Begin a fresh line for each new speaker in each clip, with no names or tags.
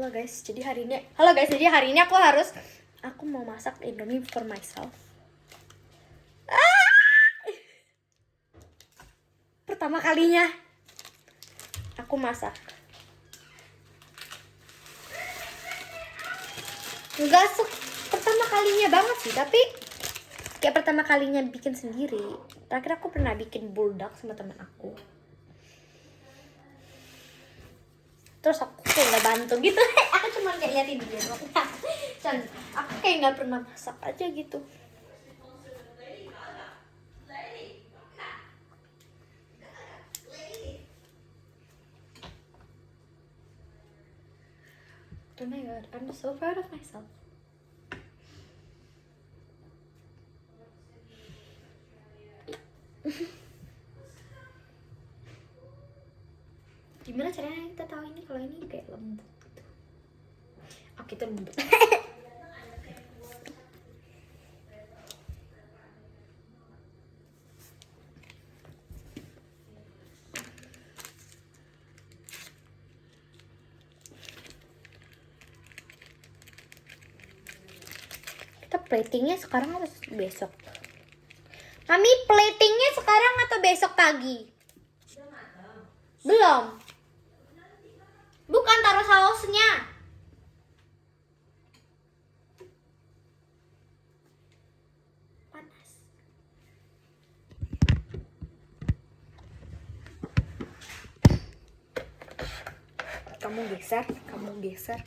Halo guys, jadi hari ini aku mau masak Indomie for myself. Pertama kalinya aku masak. Pertama kalinya banget sih, tapi kayak pertama kalinya bikin sendiri. Terakhir aku pernah bikin buldak sama teman aku. Terus aku kayak nggak bantu gitu. Aku cuma kayak liatin dia doang. Dan aku kayak nggak pernah masak aja gitu. Oh my god, I'm so proud of myself. Gimana caranya kita tahu ini kalau ini kayak lembut gitu? Oke, itu lembut. Kita platingnya sekarang atau besok? Mami, platingnya sekarang atau besok pagi? Belum. Bukan, taruh sausnya. Panas. Kamu geser. Geser.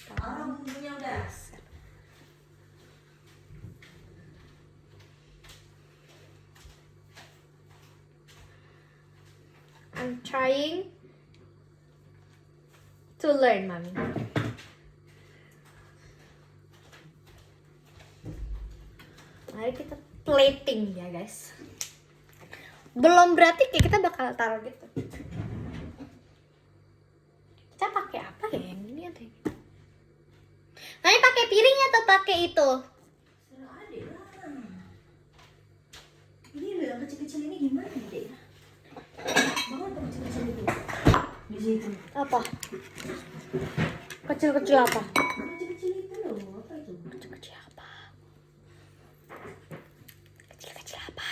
I'm trying to learn, Mami. Mari kita plating ya, guys. Belum berarti kayak kita bakal taruh gitu. Kita pakai apa ya yang ini atau yang ini? Mami pakai piring atau pakai itu?
Ini loh yang kecil-kecil ini gimana deh? Bangun tuh kecil-kecil itu. Di situ.
Apa? Kecil-kecil apa?
Kecil-kecil itu loh, apa itu?
Kecil-kecil apa? Kecil-kecil apa?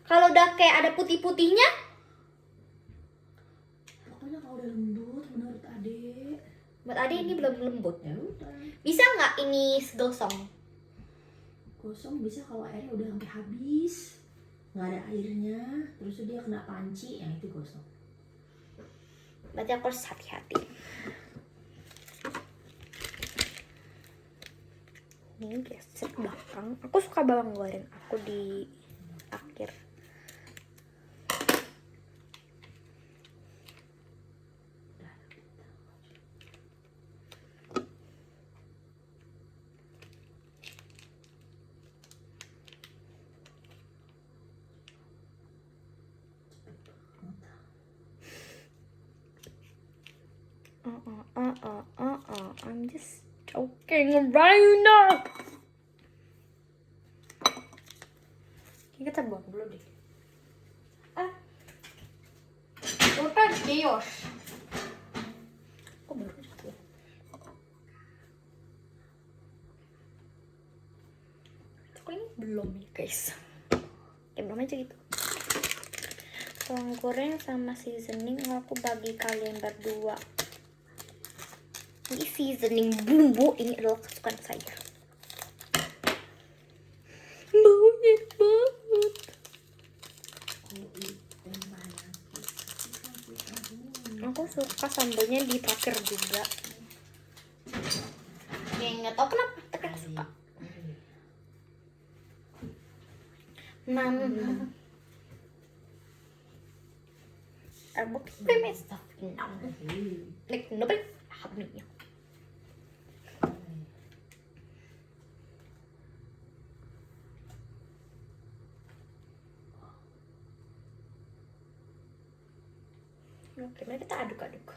Kalau udah kayak ada putih-putihnya?
Pokoknya kalau udah lembut menurut adek.
Buat Ade ini belum lembut.
Ya udah.
Bisa nggak ini segosong?
Gosong bisa kalau airnya udah sampai habis. Nggak ada airnya, terus dia kena panci, yang itu gosong.
Berarti aku harus hati-hati. Ini geser ke belakang. Aku suka bawang goreng aku di akhir. I'm just joking right now. Kita buang dulu deh. Udah Dios. Kok baru jatuh? Kok ini belum ya guys? Ya belum aja gitu. Bawang goreng sama seasoning aku bagi kalian berdua. Ini seasoning bumbu, ini adalah kesukaan saya. Baunya banget. Aku suka sambalnya ditakir juga. Ya nggak tahu kenapa, tapi aku suka. Aku pengen stuff like nobody have me. Oke, mari kita aduk-aduk.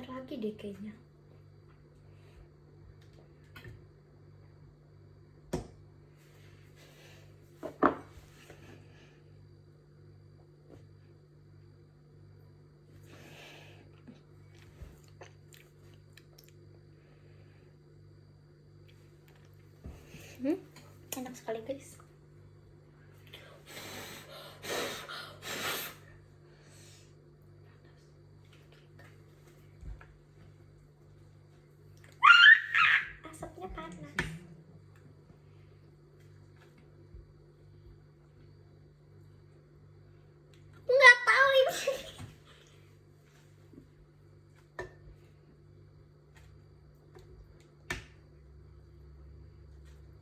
bentar lagi deh kayaknya. Enak sekali guys. Asapnya panas. Nggak tahu ini.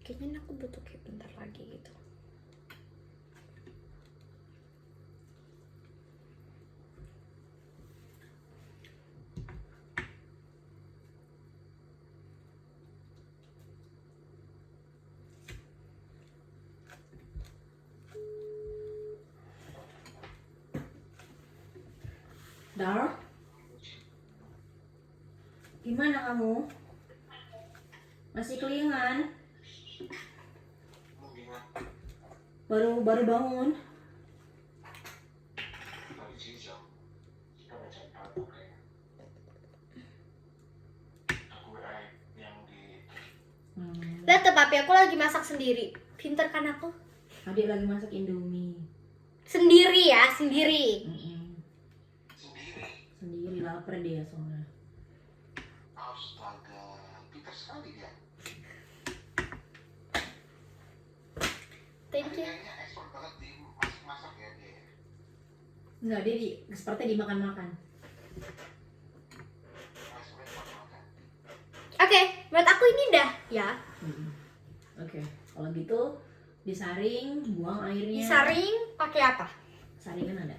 Kayaknya aku butuh kayak bentar lagi gitu.
Dar, gimana kamu? Masih kelingan? Baru bangun?
Lihat tuh papi, aku lagi masak sendiri. Pinter kan aku?
Adik lagi masak Indomie.
Sendiri ya, sendiri.
Sendiri lapar dia soalnya.
Astaga, pintar sekali dia.
Thank you.
Kayaknya expert banget di masak ya dia.
Enggak, dia seperti dimakan-makan.
Expertnya makan-makan.
Oke, menurut aku ini dah ya.
Oke, kalau gitu disaring, buang airnya.
Disaring pakai apa?
Saringan ada.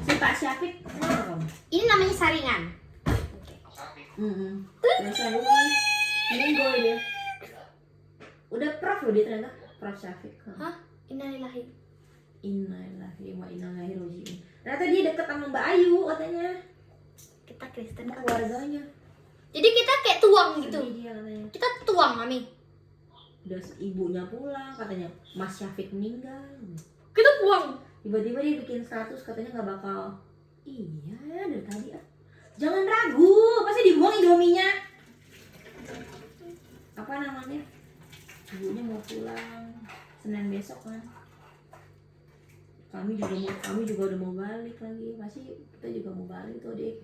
Si Pak Syafiq kenapa kamu?
Ini namanya saringan.
Sapi.
Biasa dulu. Minggu dia. Udah prof loh dia ternyata. Prof Syafiq.
Hah? Innalillahi.
Innalillahi wa inna ilaihi raji'un. Ternyata dia deket sama Mbak Ayu katanya.
Kita Kristen kan.
Keluarganya.
Jadi kita kayak tuang gitu.
Sedih dia katanya.
Kita tuang, Mami.
Udah ibunya pulang katanya Mas Syafiq meninggal.
Kita buang.
Tiba-tiba dia bikin status katanya nggak bakal. Iya dari tadi ah. Jangan ragu, pasti dibuang Indominya. Apa namanya? Ibunya mau pulang Senin besok kan. Kami juga udah mau balik lagi. Pasti kita juga mau balik tuh dek.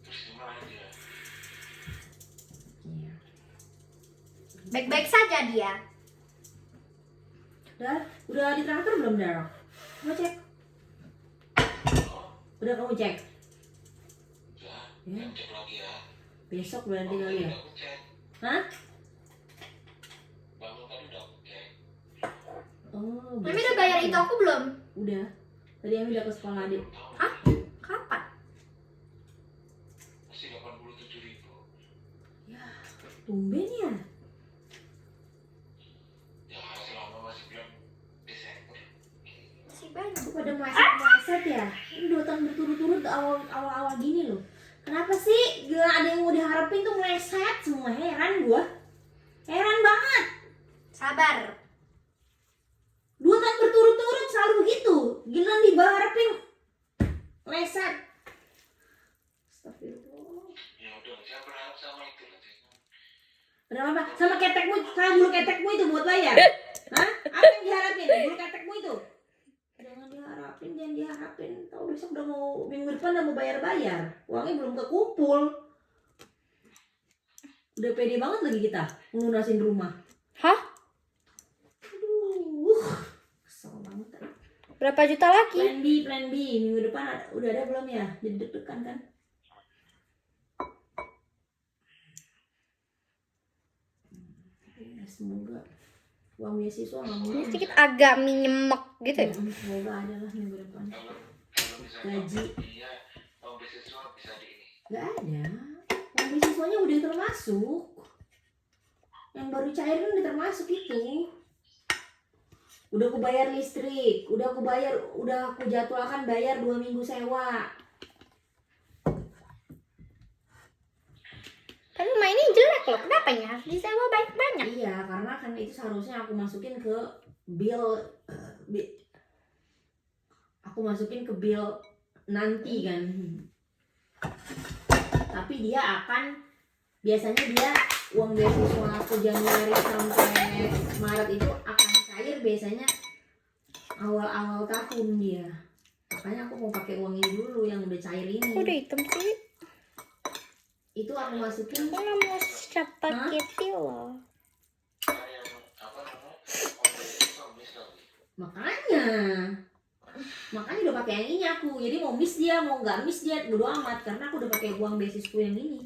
Terus gimana dia?
Iya.
Baik-baik saja dia.
Udah di transfer belum Dara? Coba cek. Udah kamu cek?
Ya,
Ya.
cek lagi ya.
Besok berarti kali ya?
Udah aku cek.
Hah?
Bangun tadi udah aku cek.
Oh.
Mami
besok
udah bayar
ya?
itu aku belum?
Udah. Tadi Ami udah ke sekolah adik.
Hah? Kapan?
Masih 87.000.
Ya, tumben ya.
Ya, selama masih bulan Desember.
Masih banyak.
Aku pada meleset ya. Ini 2 tahun berturut-turut awal-awal gini loh. Kenapa sih? Gila ada yang mau diharapin tuh meleset semua. Heran gua. Heran banget.
Sabar.
2 tahun berturut-turut selalu begitu. Gila diharapin meleset. Astagfirullah.
Ya udah, saya berharap sama itu lah.
Berapa? Sama ketekmu, sama bulu ketekmu itu buat bayar. Hah? Apa yang diharapin? Bulu ketekmu itu. Jangan diharapin. Tahu besok udah mau minggu depan udah mau bayar. Uangnya belum kekumpul. Udah pede banget lagi kita ngelunasin rumah.
Hah?
Aduh. Kesel banget.
Berapa juta lagi?
Plan B. Minggu depan udah ada belum ya? Jadi deg-degan kan? Ya, semoga uang beasiswa nggak
Ini
murah.
sedikit agak minyemek gitu ya.
Semoga ada lah minggu depan.
Kalau misalnya
Gaji.
iya, mau beasiswa bisa di ini.
Gak ada. Uang beasiswanya udah termasuk. Yang baru cair kan udah termasuk itu. Udah aku bayar listrik, udah aku jadwalkan bayar 2 minggu sewa.
Tapi rumah ini jelek loh, kenapa ya harus disewa banyak-banyak?
Iya, karena kan itu seharusnya aku masukin ke bill nanti kan. Tapi biasanya dia uang beasiswa aku Januari sampai Maret itu akan cair biasanya awal-awal tahun dia. Makanya aku mau pakai uang ini dulu yang udah cair ini.
Kok udah hitam sih?
Itu aku masukin.
Aku nggak mau spaghetti loh.
Kayak apa namanya? Om miss lagi.
Makanya udah pakai yang ini aku. Jadi mau miss dia, mau nggak miss dia, bodo amat karena aku udah pakai uang beasiswa yang ini.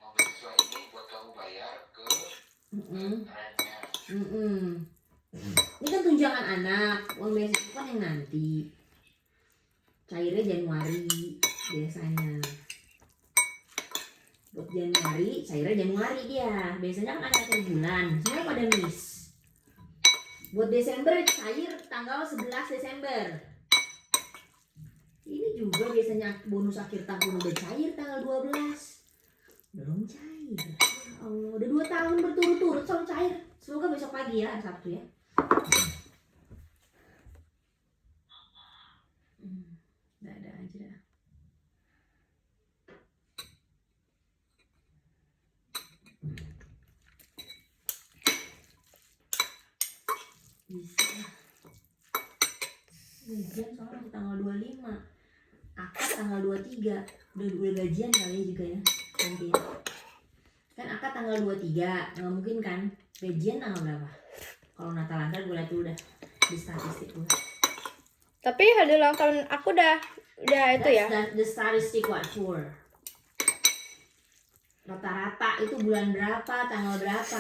Om beasiswa ini buat kamu bayar ke rentnya.
Ini kan tunjangan anak, uang beasiswa kan yang nanti. Cairnya Januari biasanya. Buat Januari, cairnya Januari dia. Biasanya kan akhir bulan, semua pada miss. Buat Desember cair tanggal 11 Desember. Ini juga biasanya bonus akhir tahun udah cair tanggal 12. Belum cair. Ya Allah, udah 2 tahun berturut-turut selalu cair. Semoga besok pagi ya, Sabtu ya. Ada aja dah. Bisa. Gajian soalnya masih tanggal 25. Akad tanggal 23. Udah gajian kali ya juga ya nanti ya. Kan akad tanggal 23. Nggak mungkin kan gajian tanggal berapa? Kalau Natalan kan gue liat dulu dah di statistik gue.
Tapi hari ulang tahun aku udah itu ya.
The statistic what for? Rata-rata itu bulan berapa, tanggal berapa?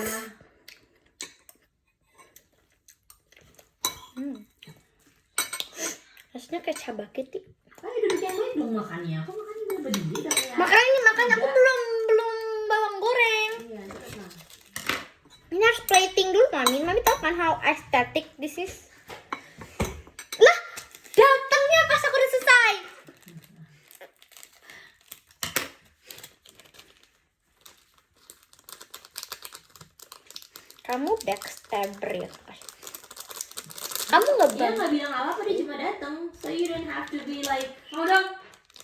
Rasanya kayak spaghetti.
Ayo duduk yang baik dong makannya. Aku makannya udah berdiri dah kayak.
Makanya aku belum bawang goreng.
Iya, terus lah.
Ini harus plating dulu, Mami. Mami tahu kan how aesthetic this is? Lah, datangnya pas aku udah selesai. Kamu backstabber ya, Kak? Kamu nggak
Dia nggak bilang apa-apa, dia cuma datang. So you don't have to be like, oh dong.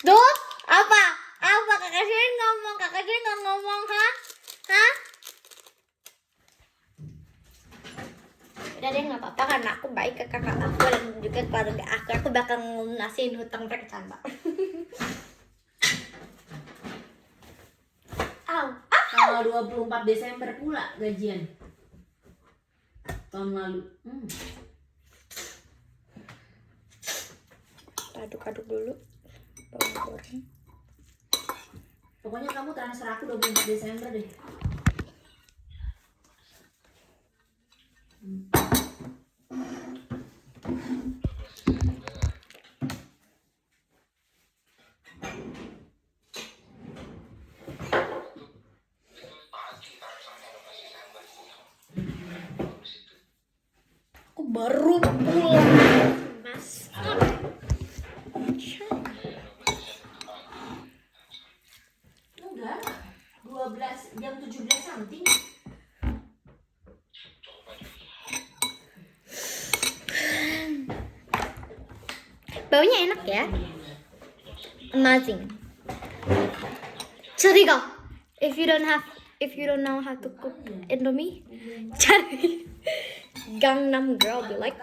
Duh, apa? Kakak Shirin ngomong, kakak Shirin nggak ngomong, Hah? Udah deh, nggak apa-apa karena aku baik ke kakak aku dan juga keluarga aku. Aku bakal ngelunasin hutang mereka canda.
Tanggal 24 Desember pula gajian. Tahun lalu.
Aduk-aduk dulu bawang goreng.
Pokoknya kamu transfer aku 24 Desember deh.
Aku baru pulang, Mas.
Enggak. 12 jam 17 something.
Baunya enak ya. Amazing. Curiga. If you don't know how to cook Indomie, cari Gangnam Girl be like.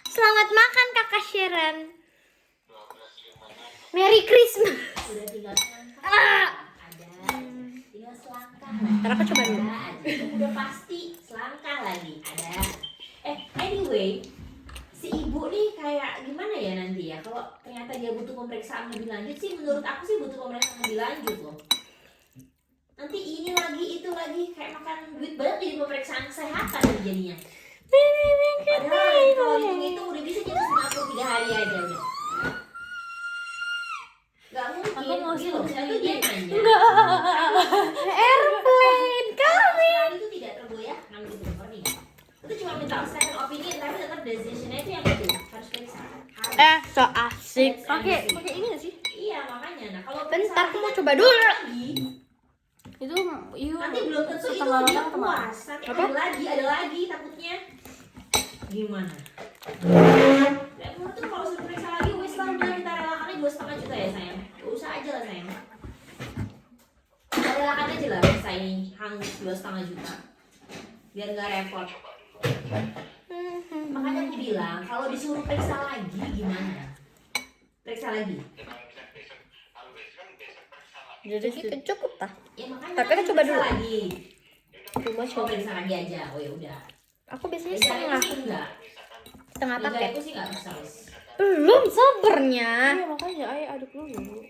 Selamat makan Kakak Sharon. Merry Christmas.
Udah tinggal selangkah. Tinggal selangkah.
Ntar aku coba dulu.
Udah pasti selangkah lagi. Ada. Anyway, si ibu nih kayak gimana ya nanti ya? Kalau ternyata dia butuh pemeriksaan lebih lanjut sih, menurut aku sih butuh pemeriksaan lebih lanjut loh. Nanti ini lagi, itu lagi, kayak makan duit banyak jadi pemeriksaan kesehatan jadinya. Padahal kalau hitung-hitung udah bisa jadi 93 hari aja udah.
so asik.
Pakai
ini nggak sih?
Iya makanya. Nah kalau
Bentar, aku mau
periksa
coba
lagi,
dulu.
Itu iya.
nanti belum tentu itu
setengah
dia
orang atau mana?
puas. Nanti
Apa?
ada lagi takutnya. Gimana? Dan menurut tuh kalau suruh periksa lagi, wes lah udah kita relakannya 2,5 juta ya sayang. Gak usah aja lah sayang. Kita relakan aja lah periksa ini hangus 2,5 juta. Biar nggak repot. Makanya aku bilang kalau disuruh periksa lagi gimana? Periksa lagi.
Jadi itu cukup tah.
Ya makanya
Tapi kan
aku
coba
periksa
dulu.
lagi.
Cuma
Oh periksa lagi aja. Oh ya udah.
Aku biasanya
Liga
setengah
sih enggak.
setengah
Liga
paket.
aku sih enggak usah wes.
Belum sabarnya.
Iya makanya ayo aduk dulu.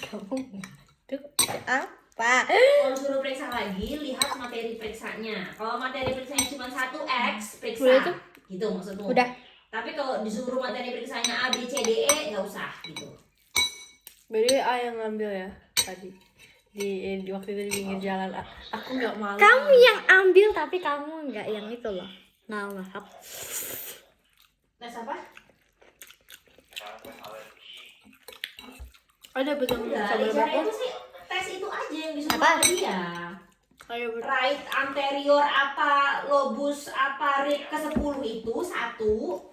Kamu ngaduk apa?
Kalau suruh periksa lagi, lihat materi periksanya. Kalau materi periksanya cuma 1X, periksa.
Udah itu?
Gitu maksudmu.
Udah.
Tapi kalau disuruh materi periksanya A, B, C, D, E, nggak usah gitu.
Beda A yang ngambil ya tadi di waktu itu di pinggir jalan. Aku nggak malu.
Kamu yang ambil tapi kamu nggak yang itu loh. Nah, maaf.
Tes apa?
Ada betul
Udah,
sabar
cara
berapa?
itu sih tes itu aja yang disuruh
Apa?
sama dia.
Ayo
Right anterior apa, lobus apa, rib ke-10 itu satu.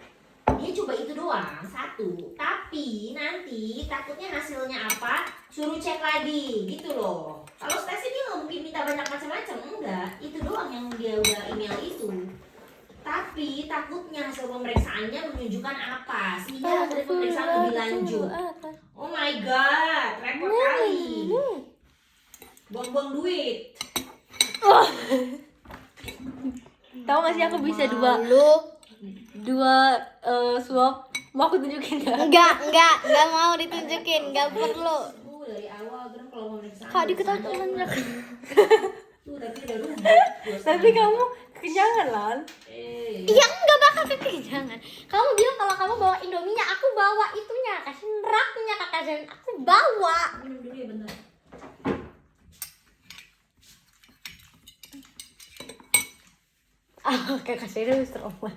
Dia coba itu doang, satu. Tapi nanti takutnya hasilnya apa, suruh cek lagi gitu loh. Kalau tes ini nggak mungkin minta banyak macam-macam, enggak. Itu doang yang dia udah email itu. Tapi takutnya hasil pemeriksaannya menunjukkan apa, sehingga hasil pemeriksaan lebih lanjut. Oh my god, repot kali. Buang-buang duit.
Tahu nggak sih aku bisa dua swap. Mau aku tunjukin nggak?
Enggak mau ditunjukin, enggak perlu.
Dari awal kan kalau pemeriksaan.
Kak diketahui banyak.
Tuh tapi udah rumput.
Tapi kamu kekenyangan lan.
Iya enggak bakal kekenyangan. Kamu bilang kalau kamu bawa Indominya, aku bawa itunya, kasih raknya kakak Zen, aku bawa.
Minum dulu ya bentar.
Kakak Zen itu trauma.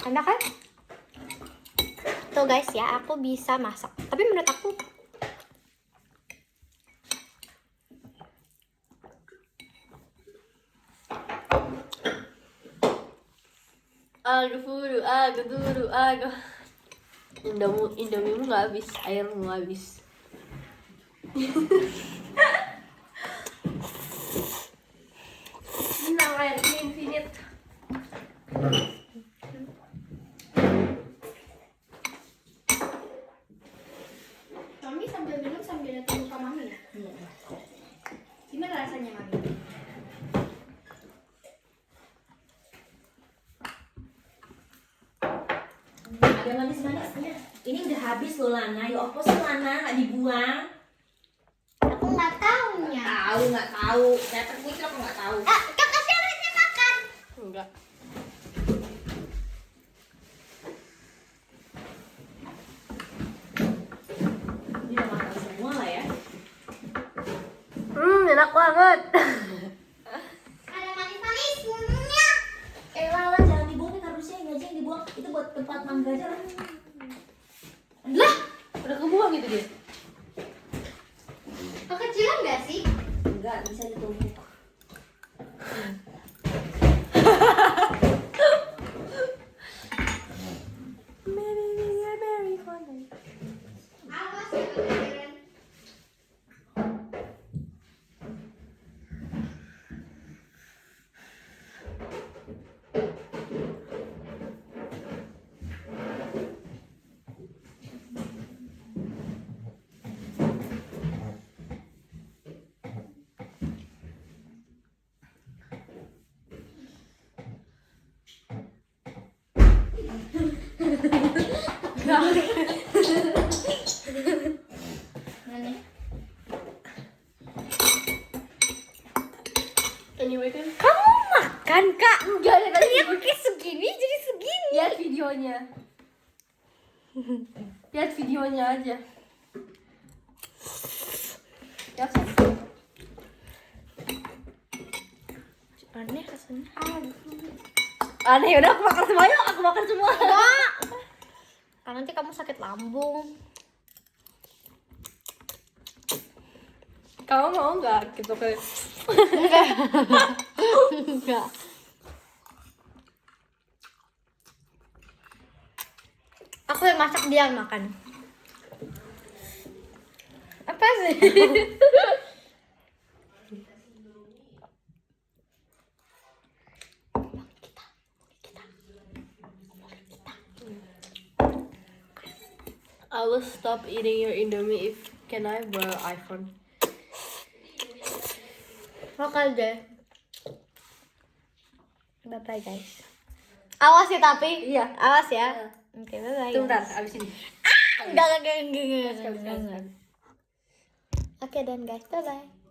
Enak kan? Tuh guys ya, aku bisa masak. Tapi menurut aku
Aku dulu. Indomimu nggak habis, airmu habis. Minang air infinite.
Mami sambil minum sambil lihat muka Mami ya? Gimana rasanya Mami?
Ada manis-manisnya. Ini udah habis loh Lana. Ya apa sih Lana nggak dibuang?
Aku nggak taunya.
Nggak tahu. Saya terkucil aku nggak tahu.
Kakak Zen makan.
Enggak.
Ini udah makan semua lah ya.
Enak banget.
Ada manis-manisnya.
Lala jangan dibuang nih kardusnya ini aja yang dibuang. Itu buat tempat mangga aja lah.
Lah, udah kebuang gitu dia.
Kekecilan nggak sih?
Enggak bisa ditumpuk.
Awas ya Kakak Zen.
Anyway kan,
Kamu makan kak?
enggak ada tadi.
Tadi aku kayak segini jadi segini.
Lihat videonya. Lihat videonya aja. Ya,
Aneh rasanya.
Aneh, udah aku makan semua yuk, aku makan semua.
Karena nanti kamu sakit lambung.
Kamu mau nggak gitu kayak?
Enggak. Aku yang masak, dia yang makan. Apa sih?
I will stop eating your Indomie if can I borrow iPhone.
Lokal deh. Bye-bye guys. Awas ya tapi.
Iya.
Awas ya.
Iya.
Oke, bye-bye.
Tunggu
guys.
bentar, abis ini.
Enggak.
Sekali.
Oke dan guys, bye-bye.